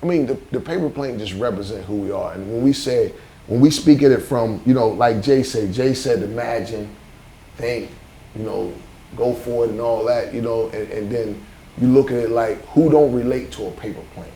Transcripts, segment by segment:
I mean, the paper plane just represent who we are. And when we speak at it from, you know, like Jay said imagine, think, you know, go for it and all that, you know, and then you look at it like, who don't relate to a paper plane?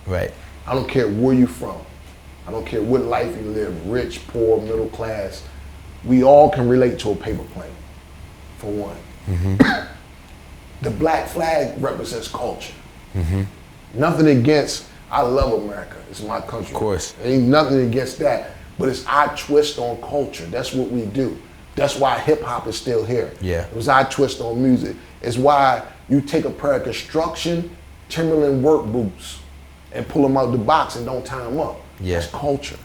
Right. I don't care where you're from. I don't care what life you live, rich, poor, middle class. We all can relate to a paper plane, for one. Mm-hmm. The black flag represents culture. Mm-hmm. Nothing against, I love America, it's my country. Of course. Ain't nothing against that, but it's our twist on culture. That's what we do. That's why hip hop is still here. Yeah. It was our twist on music. It's why you take a pair of construction Timberland work boots and pull them out the box and don't tie them up. Yeah. That's culture.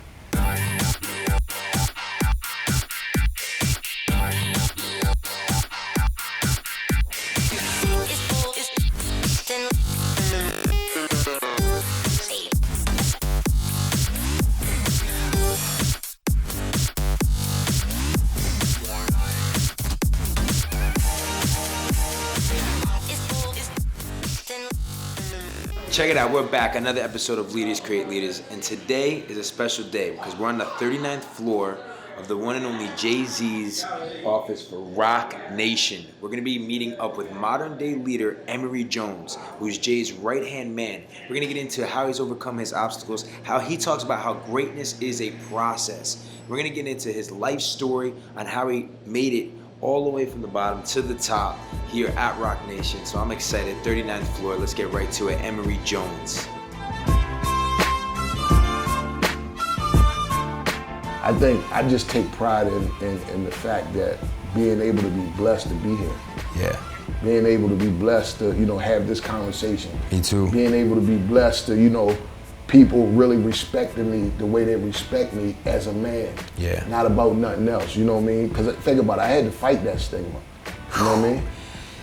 Check it out, we're back, another episode of Leaders Create Leaders, and today is a special day because we're on the 39th floor of the one and only Jay-Z's office for Roc Nation. We're going to be meeting up with modern day leader Emory Jones, who's Jay's right-hand man. We're going to get into how he's overcome his obstacles, how he talks about how greatness is a process. We're going to get into his life story on how he made it all the way from the bottom to the top here at Roc Nation. So I'm excited. 39th floor. Let's get right to it. Emory Jones. I think I just take pride in the fact that being able to be blessed to be here. Yeah. Being able to be blessed to, you know, have this conversation. Me too. Being able to be blessed to, you know, people really respecting me the way they respect me as a man. Yeah. Not about nothing else, you know what I mean? Because think about it, I had to fight that stigma. You know what I mean?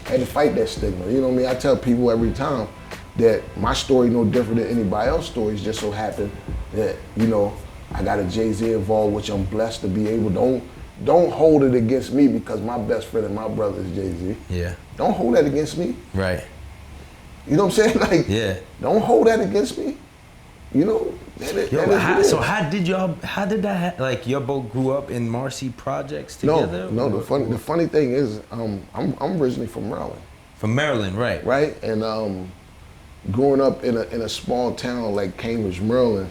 I had to fight that stigma. You know what I mean? I tell people every time that my story no different than anybody else's stories. Just so happened that, you know, I got a Jay-Z involved, which I'm blessed to be able. Don't hold it against me because my best friend and my brother is Jay-Z. Yeah. Don't hold that against me. Right. You know what I'm saying? Like, yeah. Don't hold that against me. You know, so how did that like y'all both grew up in Marcy projects together? No, the funny thing is I'm originally from Maryland. From Maryland, right. Right? And growing up in a small town like Cambridge, Maryland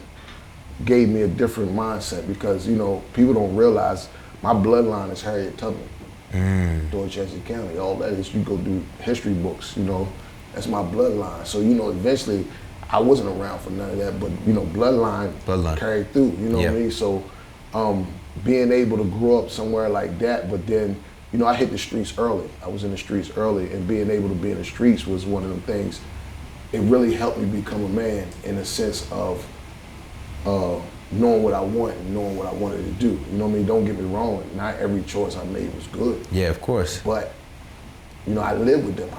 gave me a different mindset because, you know, people don't realize my bloodline is Harriet Tubman, Dorchester County. All that is, you go do history books, you know, that's my bloodline. So, you know, eventually I wasn't around for none of that, but, you know, bloodline. Carried through, you know what I mean? So being able to grow up somewhere like that, but then, you know, I hit the streets early. I was in the streets early, and being able to be in the streets was one of them things. It really helped me become a man in a sense of knowing what I want and knowing what I wanted to do. You know what I mean? Don't get me wrong, not every choice I made was good. Yeah, of course. But, you know, I lived with them.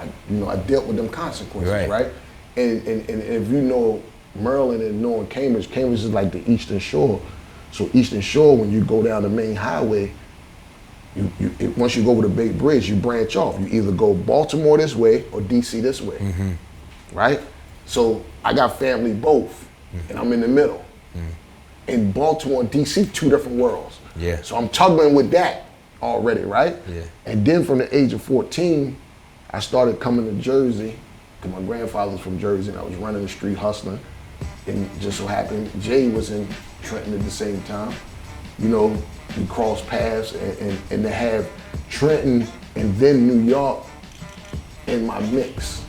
I dealt with them consequences, right? And if you know Maryland and knowing Cambridge is like the Eastern Shore. So Eastern Shore, when you go down the main highway, once you go over the Bay Bridge, you branch off. You either go Baltimore this way or DC this way, right? So I got family both, and I'm in the middle. In Baltimore and DC, two different worlds. Yeah. So I'm tugging with that already, right? Yeah. And then from the age of 14, I started coming to Jersey. My grandfather was from Jersey, and I was running the street hustling. And just so happened, Jay was in Trenton at the same time. You know, we crossed paths, and to have Trenton and then New York in my mix,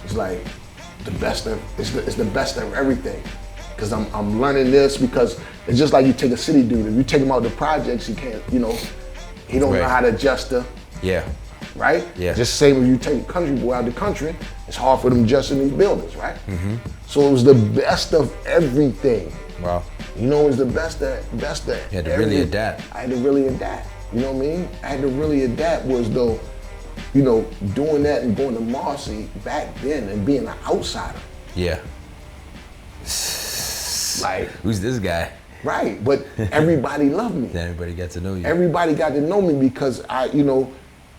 it's like the best of, it's the best of everything. Because I'm learning this, because it's just like you take a city dude, if you take him out the projects, he can't, you know, he don't know how to adjust to. Yeah. Right? Yeah. Just the same if you take a country boy out of the country, it's hard for them to adjust in these buildings, right? So it was the best of everything. Wow. You know, it was the best of You had to really adapt. I had to really adapt. You know what I mean? I had to really adapt, was though, you know, doing that and going to Marcy back then and being an outsider. Yeah. Like, who's this guy? Right, but everybody loved me. Everybody got to know you. Everybody got to know me because I, you know,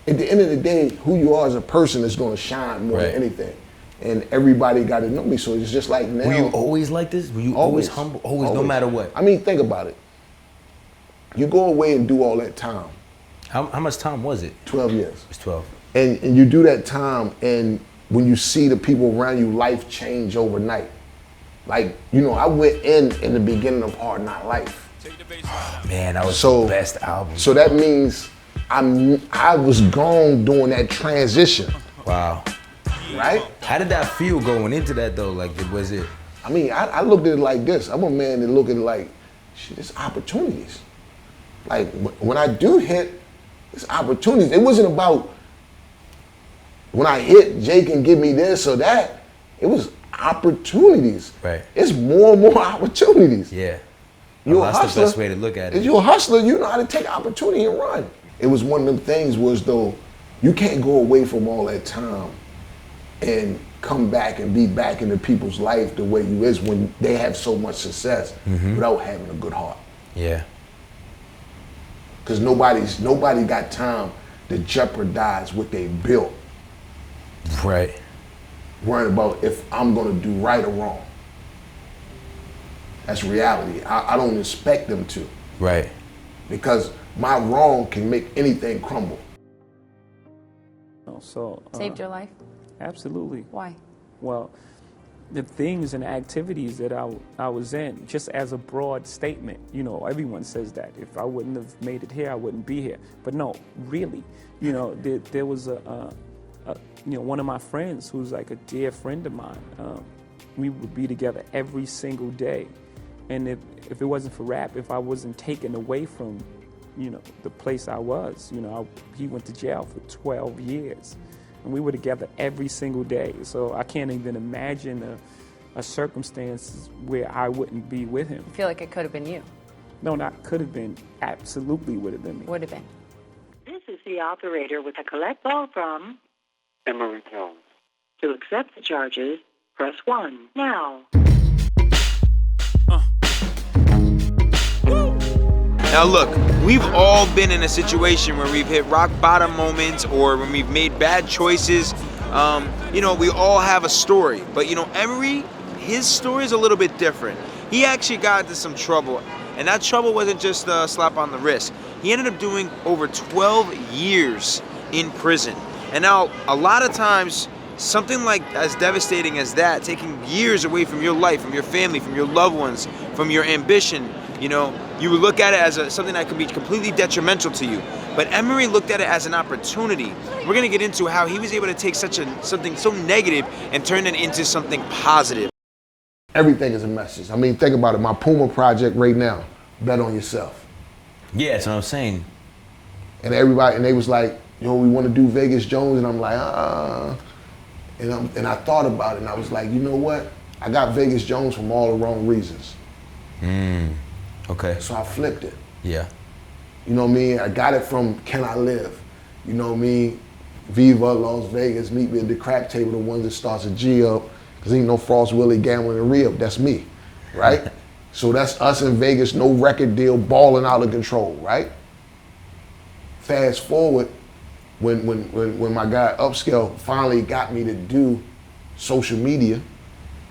at the end of the day, who you are as a person is going to shine more than anything. and everybody got to know me. So it's just like now. Were you always like this? Were you always humble? Always, no matter what? I mean, think about it. You go away and do all that time. How much time was it? 12 years. It's 12. And you do that time, and when you see the people around you, life change overnight. Like, you know, I went in the beginning of Hard Knock Life. Man, that was the best album. So that means I was gone during that transition. Wow. Right? How did that feel going into that though? Like, was it? I mean, I looked at it like this. I'm a man that look at it like, shit, there's opportunities. Like, when I do hit, there's opportunities. It wasn't about, when I hit, Jay can give me this or that. It was opportunities. Right. It's more and more opportunities. Yeah. You're that's a hustler. The best way to look at it. If you're a hustler, you know how to take opportunity and run. It was one of them things was though, you can't go away from all that time and come back and be back into people's life the way you is when they have so much success without having a good heart. Yeah. Because nobody got time to jeopardize what they built. Right. Worrying about if I'm gonna do right or wrong. That's reality. I don't expect them to. Right. Because my wrong can make anything crumble. So saved your life? Absolutely. Why? Well, the things and activities that I was in, just as a broad statement, you know, everyone says that. If I wouldn't have made it here, I wouldn't be here. But no, really, you know, there was you know, one of my friends who's like a dear friend of mine. We would be together every single day. And if it wasn't for rap, if I wasn't taken away from, you know, the place I was, you know, he went to jail for 12 years. And we were together every single day. So I can't even imagine a circumstance where I wouldn't be with him. I feel like it could have been you. No, not could have been. Absolutely would have been me. Would have been. This is the operator with a collect call from Emory Jones. To accept the charges, press 1 now. Now look, we've all been in a situation where we've hit rock bottom moments or when we've made bad choices. You know, we all have a story, but you know, Emory, his story is a little bit different. He actually got into some trouble, and that trouble wasn't just a slap on the wrist. He ended up doing over 12 years in prison. And now, a lot of times, something like as devastating as that, taking years away from your life, from your family, from your loved ones, from your ambition, you know, you would look at it as something that could be completely detrimental to you. But Emory looked at it as an opportunity. We're gonna get into how he was able to take something so negative and turn it into something positive. Everything is a message. I mean, think about it. My Puma project right now, bet on yourself. Yeah, that's what I'm saying. And everybody, and they was like, yo, we want to do Vegas Jones, and I'm like, and I thought about it, and I was like, you know what? I got Vegas Jones from all the wrong reasons. Okay. So I flipped it. Yeah. You know what I mean? I got it from Can I Live? You know what I mean? Viva Las Vegas, meet me at the crack table, the ones that starts a G up, because ain't no Frost Willie gambling and re-up, that's me, right? So that's us in Vegas, no record deal, balling out of control, right? Fast forward, when my guy Upscale finally got me to do social media,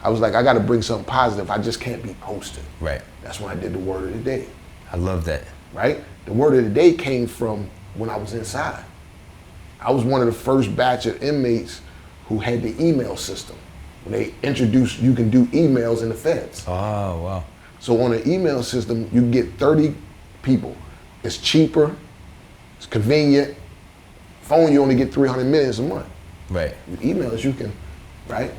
I was like, I gotta bring something positive, I just can't be posted. Right. That's when I did the Word of the Day. I love that. Right? The Word of the Day came from when I was inside. I was one of the first batch of inmates who had the email system. When they introduced, you can do emails in the feds. Oh, wow. So on an email system, you can get 30 people. It's cheaper, it's convenient. Phone, you only get 300 minutes a month. Right. With emails, you can, right?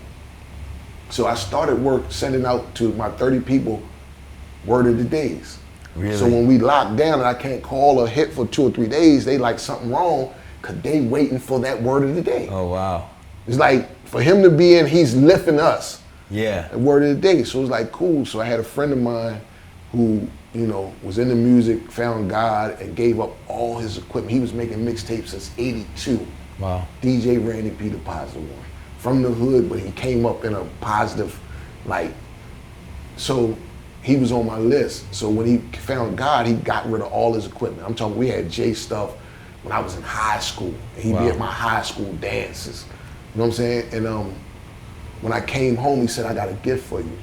So I started work sending out to my 30 people Word of the Days. Really? So when we locked down and I can't call or hit for 2 or 3 days, they like something wrong because they waiting for that Word of the Day. Oh, wow. It's like for him to be in, he's lifting us. Yeah. The Word of the Day. So it was like cool. So I had a friend of mine who, you know, was into music, found God, and gave up all his equipment. He was making mixtapes since '82. Wow. DJ Randy P, the positive one. From the hood, but he came up in a positive light. So he was on my list. So when he found God, he got rid of all his equipment. I'm talking, we had J stuff when I was in high school. And he'd be at my high school dances. You know what I'm saying? And When I came home, he said, I got a gift for you.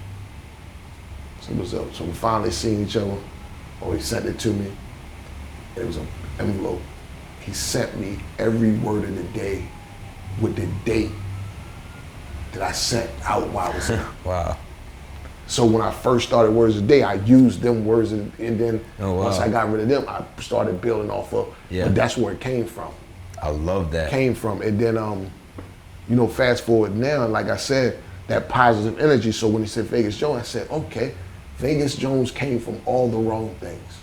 So we finally seen each other, or he sent it to me. It was an envelope. He sent me every word of the day with the date that I sent out while I was in. Wow. So when I first started Words of the Day, I used them words, and then once I got rid of them, I started building off of. Yeah. But that's where it came from. I love that. Came from, and then you know, fast forward now, like I said, that positive energy. So when he said Vegas Jones, I said, okay, Vegas Jones came from all the wrong things.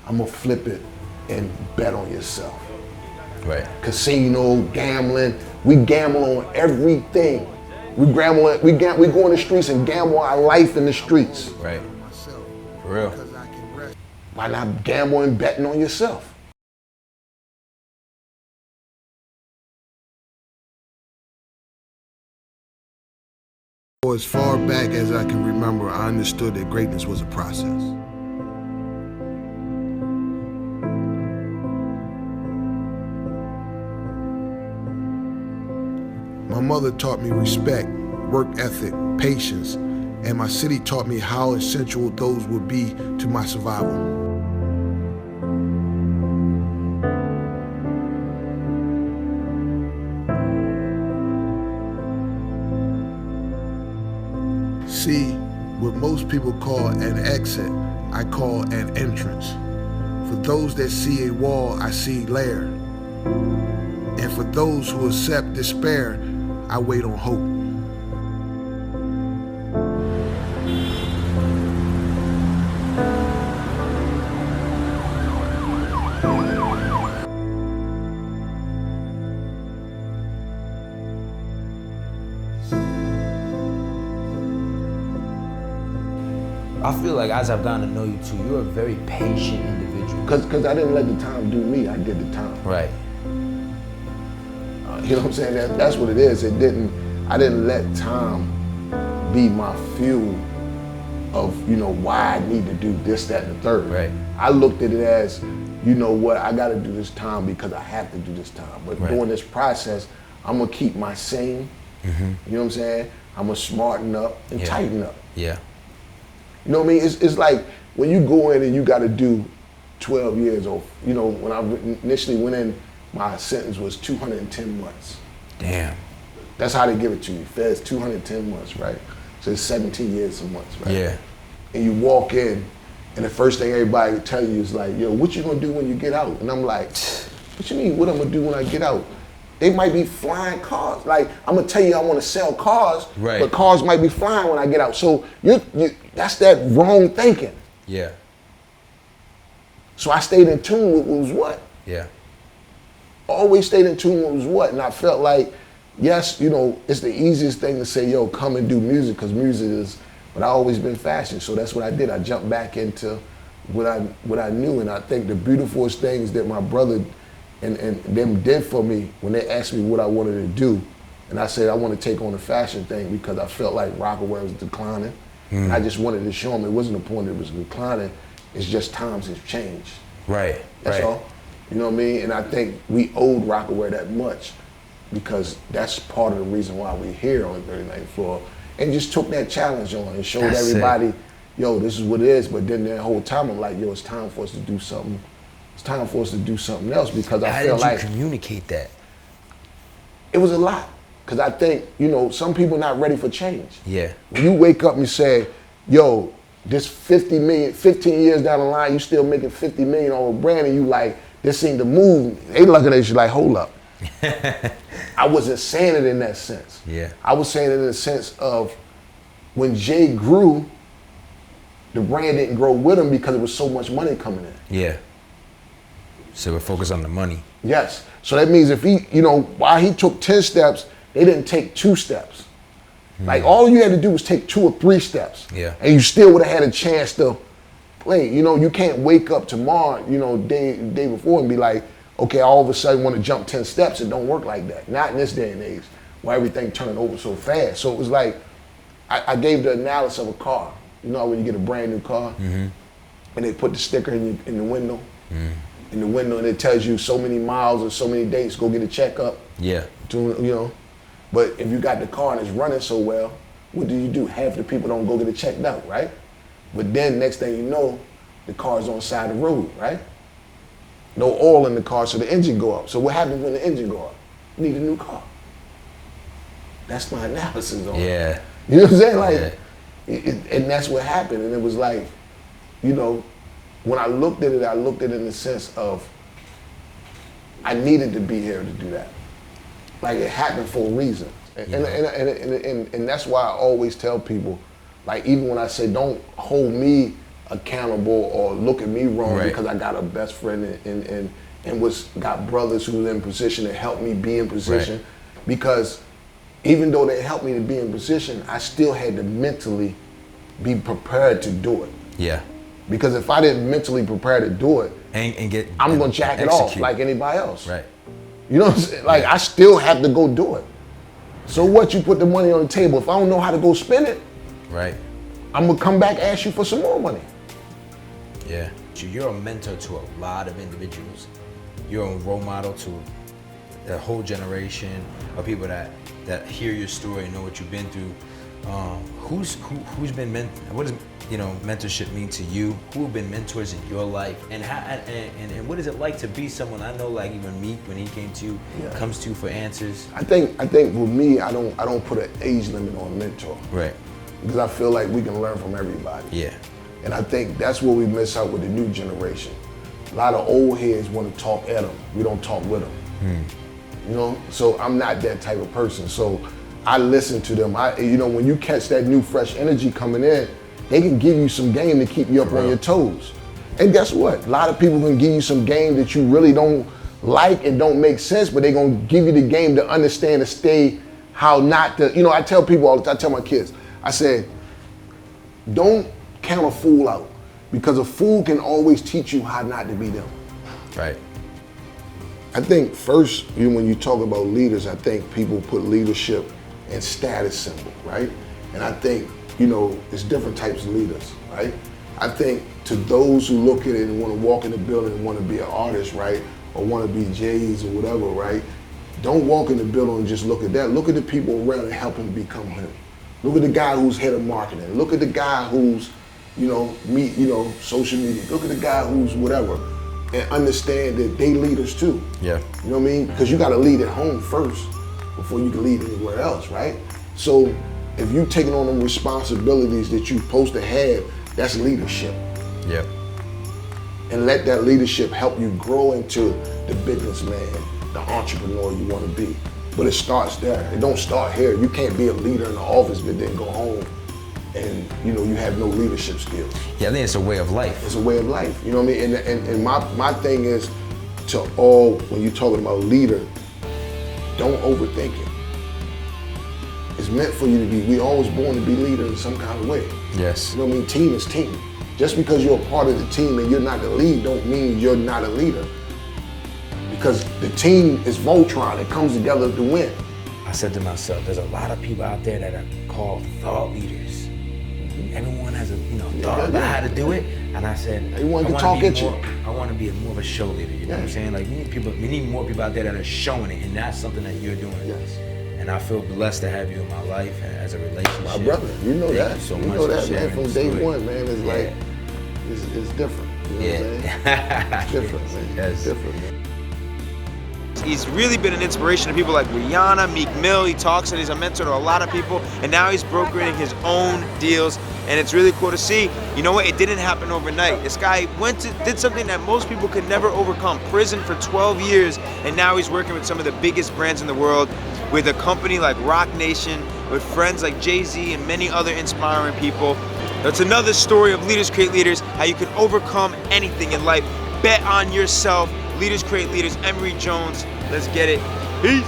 I'm gonna flip it and bet on yourself. Right. Casino, gambling, we gamble on everything. We go in the streets and gamble our life in the streets. Right. For real. Why not gamble and betting on yourself? For as far back as I can remember, I understood that greatness was a process. My mother taught me respect, work ethic, patience, and my city taught me how essential those would be to my survival. See, what most people call an exit, I call an entrance. For those that see a wall, I see lair. And for those who accept despair, I wait on hope. I feel like as I've gotten to know you too, you're a very patient individual. Because I didn't let the time do me, I did the time. Right. You know what I'm saying? That's what it is. I didn't let time be my fuel of, you know, why I need to do this, that, and the third. Right. I looked at it as, you know what, I gotta do this time because I have to do this time. But during this process, I'm gonna keep my sane, you know what I'm saying? I'm gonna smarten up and tighten up. Yeah. You know what I mean? It's like when you go in and you gotta do 12 years old. You know, when I initially went in, my sentence was 210 months. Damn. That's how they give it to you. Feds 210 months, right? So it's 17 years a month, right? Yeah. And you walk in, and the first thing everybody will tell you is like, yo, what you gonna do when you get out? And I'm like, what you mean, what I'm gonna do when I get out? They might be flying cars. Like, I'm gonna tell you I wanna sell cars, but cars might be flying when I get out. So that's that wrong thinking. Yeah. So I stayed in tune with what was what. Yeah. Always stayed in tune with what was what. And I felt like, yes, you know, it's the easiest thing to say, yo, come and do music, because music is, but I always been fashion. So that's what I did. I jumped back into what I knew. And I think the beautifulest things that my brother and them did for me when they asked me what I wanted to do, and I said I want to take on the fashion thing because I felt like Rockaway was declining. And I just wanted to show them it wasn't the point that it was declining, it's just times have changed. Right. That's all. You know what I mean? And I think we owed Rockaway that much because that's part of the reason why we're here on the 39th floor. And just took that challenge on and showed everybody, yo, this is what it is. But then the whole time I'm like, yo, it's time for us to do something. It's time for us to do something else because I feel like— How did you communicate that? It was a lot. Because I think, you know, some people not ready for change. Yeah. When you wake up and say, yo, this 50 million, 15 years down the line, you still making 50 million on a brand and you like, this seemed to move. They looking at you like, hold up. I wasn't saying it in that sense. Yeah. I was saying it in the sense of when Jay grew, the brand didn't grow with him because there was so much money coming in. Yeah. So we're focused on the money. Yes. So that means if he, you know, while he took 10 steps, they didn't take 2 steps. Like all you had to do was take 2 or 3 steps. Yeah. And you still would have had a chance to play. You know, you can't wake up tomorrow, you know, day before and be like, okay, I all of a sudden want to jump 10 steps. It don't work like that. Not in this day and age where everything turning over so fast. So it was like, I gave the analysis of a car. You know when you get a brand new car and they put the sticker in the window? In the window and it tells you so many miles or so many dates, go get a checkup. Yeah. You know, But if you got the car and it's running so well, what do? Half the people don't go get it checked out, right? But then next thing you know, the car's on the side of the road, right? No oil in the car, so the engine go up. So what happens when the engine go up? You need a new car. That's my analysis on it. Yeah. You know what I'm saying? Like, Yeah. and that's what happened. And it was like, you know, when I looked at it in the sense of I needed to be here to do that. Like, it happened for a reason. And that's why I always tell people, like, even when I say don't hold me accountable or look at me wrong because I got a best friend and got brothers who are in position to help me be in position. Because even though they helped me to be in position, I still had to mentally be prepared to do it. Yeah. Because if I didn't mentally prepare to do it, I'm gonna jack it off like anybody else. Right. You know what I'm saying? Like, I still have to go do it. So what, you put the money on the table, if I don't know how to go spend it, right, I'm gonna come back and ask you for some more money. Yeah. You're a mentor to a lot of individuals. You're a role model to a whole generation of people that hear your story and know what you've been through. Who's been what does mentorship mean to you? Who have been mentors in your life, and how and what is it like to be someone? I know, like, even Meek, when he came to you, comes to you for answers. I think with me, I don't put an age limit on a mentor. Right. Because I feel like we can learn from everybody. Yeah. And I think that's where we miss out with the new generation. A lot of old heads want to talk at them. We don't talk with them. You know, so I'm not that type of person. So I listen to them. When you catch that new fresh energy coming in, they can give you some game to keep you up on your toes. And guess what? A lot of people can give you some game that you really don't like and don't make sense, but they're gonna give you the game to understand to stay how not to. I tell people all the time, I tell my kids, I say, don't count a fool out, because a fool can always teach you how not to be them. Right. I think first, when you talk about leaders, I think people put leadership and status symbol, right? And I think, it's different types of leaders, right? I think to those who look at it and want to walk in the building and want to be an artist, right? Or want to be J's or whatever, right? Don't walk in the building and just look at that. Look at the people around and help him become him. Look at the guy who's head of marketing. Look at the guy who's, social media. Look at the guy who's whatever. And understand that they leaders too. Yeah. You know what I mean? Because you got to lead at home first before you can lead anywhere else, right? So if you taking on them responsibilities that you're supposed to have, that's leadership. Yeah. And let that leadership help you grow into the businessman, the entrepreneur you want to be. But it starts there. It don't start here. You can't be a leader in the office but then go home and you have no leadership skills. Yeah, I think it's a way of life. It's a way of life. You know what I mean? And my thing is to all, when you're talking about leader, don't overthink it. It's meant for you to be, we always born to be leader in some kind of way. Yes. You know what I mean? Team is team. Just because you're a part of the team and you're not the lead don't mean you're not a leader. Because the team is Voltron, it comes together to win. I said to myself, there's a lot of people out there that are called thought leaders. Everyone has a thought about how to do it, and I said, everyone can talk at you. I want to be more of a show leader. You know what I'm saying? Like, we need more people out there that are showing it, and that's something that you're doing. Yes. And I feel blessed to have you in my life and as a relationship. My brother, you know that. Thank you so you much know for that, man. sharing From the day story. one, man. It's like it's different. You know what I'm saying? It's different, man. Yes. It's different, man. He's really been an inspiration to people like Rihanna, Meek Mill. He talks and he's a mentor to a lot of people, and now he's brokering his own deals, and it's really cool to see. You know what? It didn't happen overnight. This guy did something that most people could never overcome. Prison for 12 years, and now he's working with some of the biggest brands in the world, with a company like Roc Nation, with friends like Jay-Z and many other inspiring people. That's another story of Leaders Create Leaders, how you can overcome anything in life. Bet on yourself. Leaders Create Leaders, Emory Jones. Let's get it. Peace.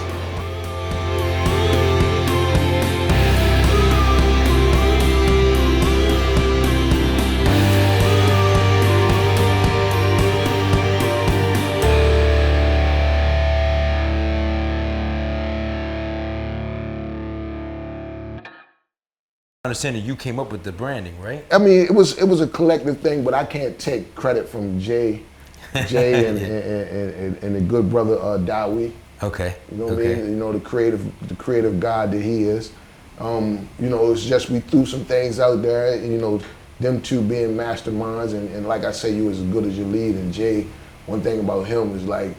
Understand that you came up with the branding, right? I mean, it was a collective thing, but I can't take credit from Jay and the good brother Dawi. Okay. You know what I mean? You know, the creative God that he is. You know, it's just we threw some things out there, and, you know, them two being masterminds, and like I say, you as good as your lead. And Jay, one thing about him is like,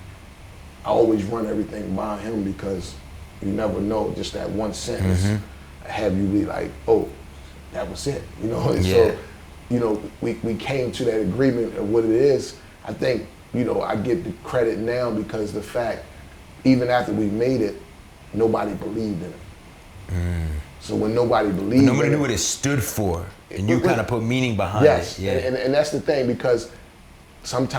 I always run everything by him because you never know, just that one sentence have you be like, oh, that was it, you know? And so, you know, we came to that agreement of what it is. I think, you know, I get the credit now because the fact, even after we made it, nobody believed in it. So when nobody believed in it. Nobody knew what it stood for, and you kind of put meaning behind it. Yeah. And that's the thing, because sometimes